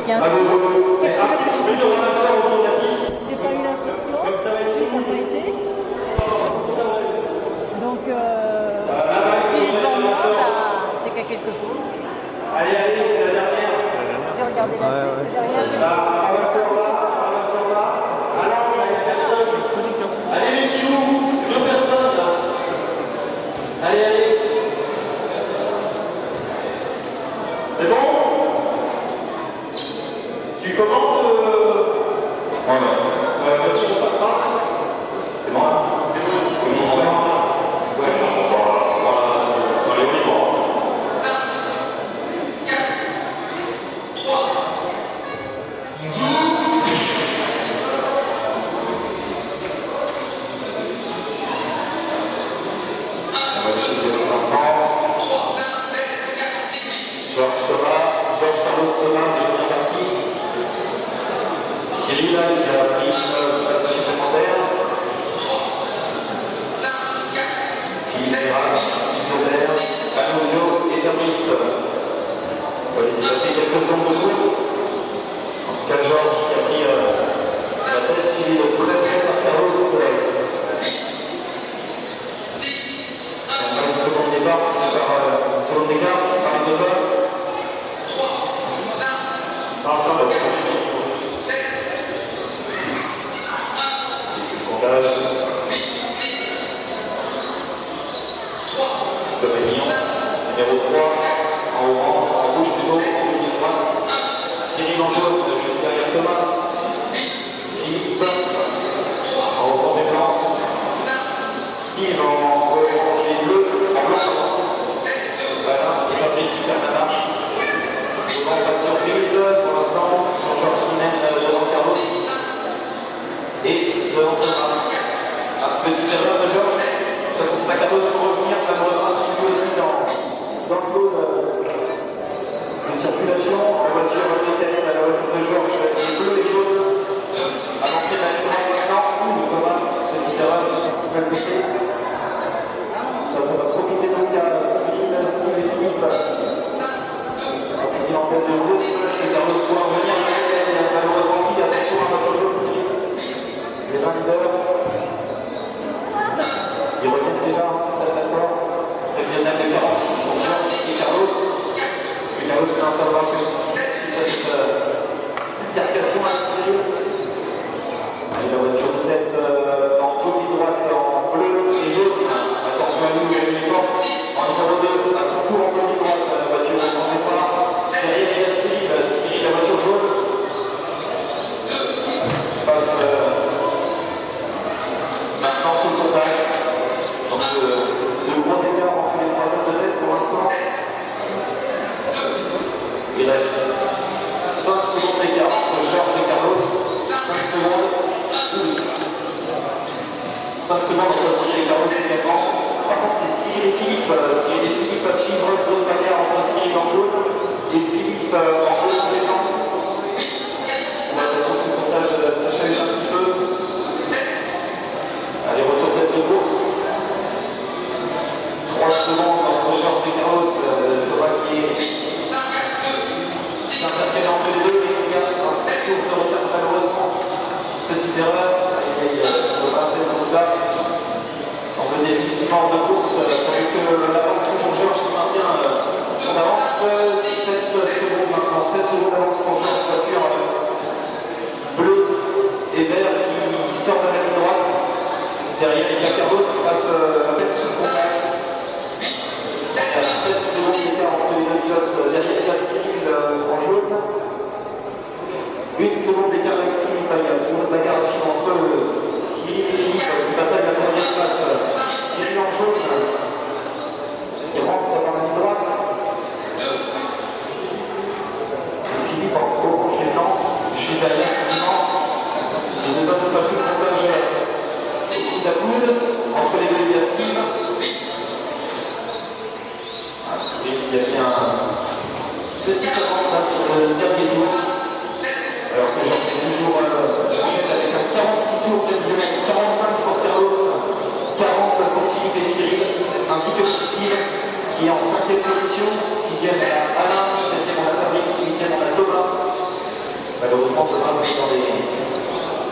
y a un souffle. Qu'est-ce que tu veux que je dise? J'ai pas eu l'impression, oui, ça n'a pas été. Donc, s'il est devant moi, bah, c'est qu'il y a quelque chose. Allez, c'est la dernière. J'ai regardé la piste, j'ai rien vu. Allez, les kilos, deux personnes là. Allez. C'est bon? Tu commences voilà. Vas-y, on passe pas. C'est bon? C'est bon. On va. Ouais, on va. Allez, on y va. 5, 4, 3. Cyril, il a pris une place supplémentaire. Qui verra Isabelle, Anonio et Fabrice. Il a fait quelques secondes de course. En tout cas, Georges qui a pris la tête, qui est très près par Carlos. Un second départ, second d'écart, par les deux heures. De Réunion, numéro 3, en orange, en rouge plutôt, en ligne droite. Cyril en jaune, juste derrière Thomas. Philippe, en orange et blanc. Yves en orange et bleu, en blanc. Voilà, et Fabrice qui perd la marche. Devant la surprise, pour l'instant, sur Georges qui mène devant Carlos. Et devant Thomas. Petite erreur de Georges. Ça coûte à Carlos pour revenir, ça me retrace lui aussi dans le flot de circulation. La voiture mécanique à la voiture de Georges est bleue et jaune. À l'entrée de la ligne maintenant, Thomas, petite erreur, ça peut le ça va profiter donc à Céline, Steve et Philippe. Il est en tête de course, et Carlos pourra revenir. Il a malheureusement mis attention à notre jeu. Les 20 heures. Ils reviennent déjà en tête d'accord. Régional de 40 pour Georges et Carlos. Parce que Carlos fait l'intervention. Cette intercation à l'intérieur. La voiture de tête en jaune et droite et en bleu et jaune. Attention à nous, il y a une porte. En numéro 2, à son tour en bleu et droite. La voiture en départ. Derrière, il y a Cyril, la voiture jaune. Passe maintenant sous le contact. Donc de gros écarts entre les trois hommes de tête pour l'instant. Il reste 5 secondes d'écart entre Georges et Carlos. 5 secondes. 5 secondes entre Cyril et Carlos également. Par contre, c'est Cyril et Philippe. Il y a des Philippe à suivre une grosse bagarre entre Cyril en jaune et Philippe en bleu en blanc. On va attendre que ce montage s'achève un petit peu. Allez, retour tête de course. 3 secondes entre Georges et Carlos. Thomas qui est intercalé entre les deux, mais qui garde un petit tour de retard malheureusement. Petite erreur. Thomas fait comme ça. Semble définitivement de course, avec la banque pour Georges qui maintient son avance. 7 secondes maintenant, 7 secondes d'avance pour Georges, voiture bleu et vert qui sort de la ligne droite. Derrière, il y a Carlos qui passe la tête sous le contact. Il y a 7 secondes d'écart entre les deux pilotes. Derrière, il y a Cyril en jaune. 1 seconde d'écart avec Philippe. Il y a une bagarre entre Cyril et Philippe qui bataille la première place. Cyril en jaune qui rentre dans la ligne droite. Philippe en orange et blanc. Juste derrière, les deux hommes ne passent plus le comptage. Coup à coude entre les deux Yasmin. Il y a bien un petit avance là sur le dernier tour. Alors que Malheureusement, ce sera dans les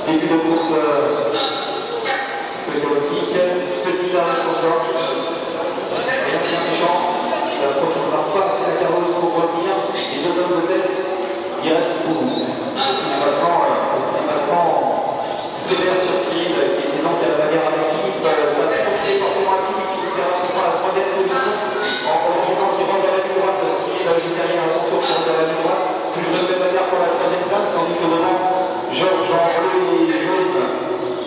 débuts de course psychologique. Petit arrêt pour Georges. Rien de méchant. Ça ne profitera pas assez la carrosse pour revenir. Les deux hommes de tête qui restent où dépassement sévère sur Cyril qui est présent à la bagarre à l'équipe. Ça va profiter forcément à l'équipe qui sera à la troisième position. En revenant qui rentre à la ligne droite. Cyril juste derrière à son tour qui rentre à la ligne droite. Plus de bagarre pour la troisième place. Tandis que devant, Georges en bleu et jaune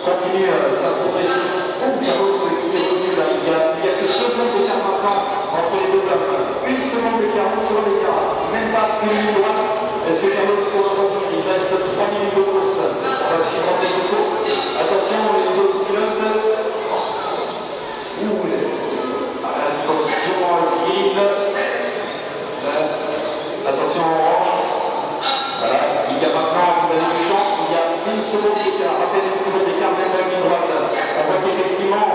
continue sa progression. Carrosse qui est revenu là. Il y a que 2 secondes d'écart maintenant entre les deux hommes. 1 seconde d'écart, 1 seconde d'écart. Même pas une ligne droite. Est-ce que Carrosse pourra revenir? Il reste 3 minutes de course. On va suivre en tête de course. Attention, les autres pilotes. Attention, Cyril. Attention, Orange. Voilà, il y a maintenant, vous avez du champ, il y a 1 seconde d'écart, à peine 1 seconde d'écart, même la ligne droite. On voit qu'effectivement,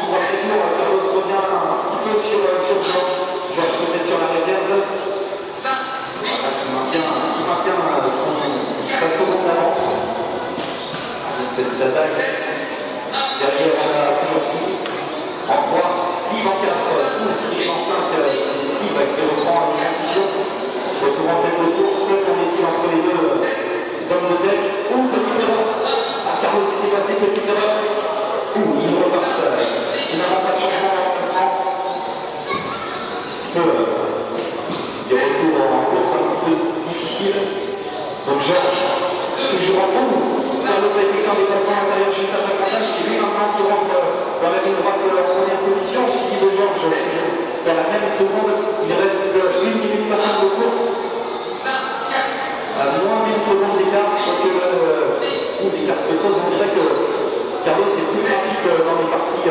tout après tour, Carlos revient un petit peu sur Georges. Georges peut-être sur la réserve. Voilà, il maintient sa seconde d'avance. Cette attaque. Derrière, on a toujours qui en 3, Steve en 4, Steve en 5, Steve qui reprend une position. Retour en tête de course, qu'en est-il entre les deux hommes de tête? Petite erreur. Carlos s'est dépassé, petite erreur. Il repart. Finalement, pas de changement maintenant. Des retours en course un petit peu difficiles. Donc Georges, toujours en fond. Carlos a été en déplacement intérieur juste à sa campagne. C'est lui maintenant qui rentre dans la ligne droite en première position. Suivi de Georges dans la même seconde. Il reste 1 minute 50 de course. À moins d'une seconde d'écart, où l'écart se pose, on dirait que Carlos est plus rapide dans les parties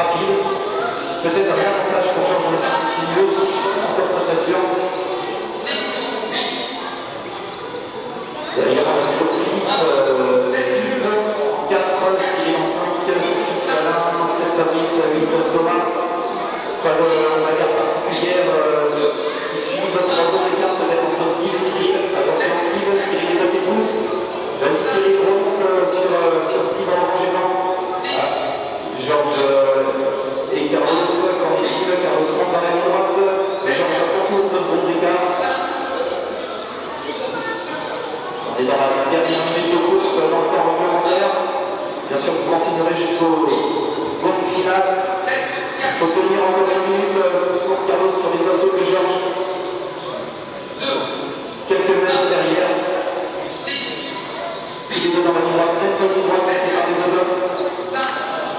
rapides. Peut-être un avantage pour Georges dans les parties sinueuses, interprétation. Derrière, on a toujours Philippe, Steve, en 4, Cyril en 5, Alain, 7 Fabrice, 8 Thomas. Pas de bagarre particulière. Votre rapport des cartes peut-être entre Steve et Cyril. Attention, Steve, Cyril est à tes pouces. Cyril remonte sur Steve en gênant. Georges et Carlos, quand il dit Carlos rentre dans la ligne droite. Georges a son tour de secondes d'écart. On est dans la dernière minute de course dans le temps réglementaire. Bien sûr, vous continuerez jusqu'au grand final. Il faut tenir encore 1 minute pour Carlos sur les assauts de Georges. Quelques mètres derrière. Il est dans la ligne droite, même pas une ligne droite, c'est par les deux hommes.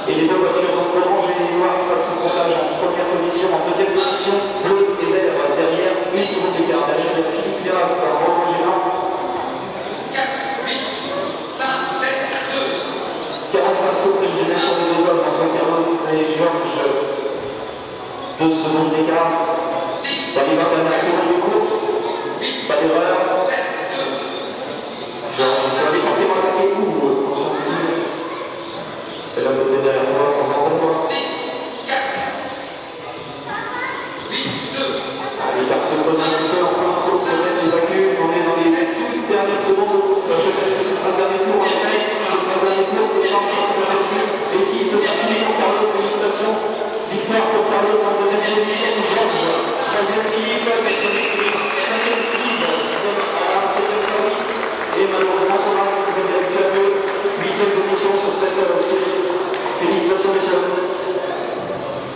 Et les deux voitures, donc orange et les noirs, passent au comptage en première position, en deuxième position, bleu et vert derrière, 1 seconde d'écart. Derrière le Philippe Terrasse, un rebond gênant. 45 tours prévisionnels sur les deux hommes, entre Carlos et Georges. 2 secondes d'écart. Dans les 21 secondes de course.